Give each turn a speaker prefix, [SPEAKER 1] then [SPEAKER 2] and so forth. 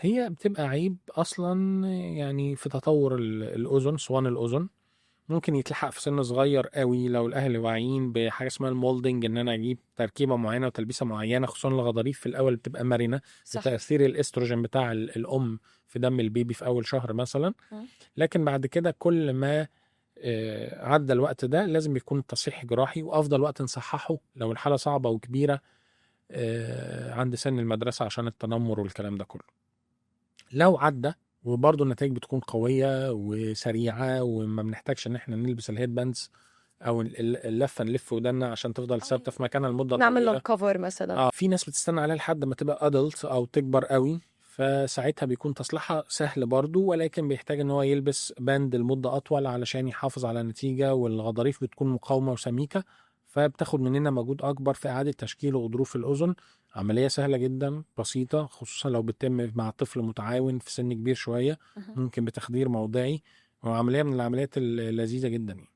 [SPEAKER 1] هي بتبقى عيب اصلا يعني في تطور الاذن، صوان الاذن ممكن يتلحق في سن صغير قوي لو الاهل واعيين بحاجه اسمها المولدنج، ان انا اجيب تركيبه معينه وتلبيسه معينه، خصوصا الغضاريف في الاول بتبقى مرنه
[SPEAKER 2] صح.
[SPEAKER 1] بتاثير الاستروجين بتاع الام في دم البيبي في اول شهر مثلا.
[SPEAKER 2] مم.
[SPEAKER 1] لكن بعد كده كل ما عدى الوقت ده لازم يكون تصحيح جراحي، وافضل وقت نصححه لو الحاله صعبه وكبيره عند سن المدرسه عشان التنمر والكلام ده كله. لو عدى وبرضه النتائج بتكون قوية وسريعة وما بنحتاجش ان احنا نلبس الهيد باندز او اللفة نلف ودنا عشان تفضل ثابتة في مكانها المدة
[SPEAKER 2] نعمل له
[SPEAKER 1] طويلة.
[SPEAKER 2] كفر مثلا.
[SPEAKER 1] في ناس بتستنى عليها لحد ما تبقى ادلت او تكبر قوي، فساعتها بيكون تصليحها سهل برضه، ولكن بيحتاج ان هو يلبس باند لمدة اطول علشان يحافظ على النتيجة، والغضاريف بتكون مقاومة وسميكة، فبتاخد مننا مجهود اكبر في اعادة تشكيل غضروف الاذن. عملية سهلة جدا بسيطة، خصوصا لو بتتم مع طفل متعاون في سن كبير شوية،
[SPEAKER 2] مهم.
[SPEAKER 1] ممكن بتخدير موضعي، وعملية من العمليات اللذيذة جدا يعني.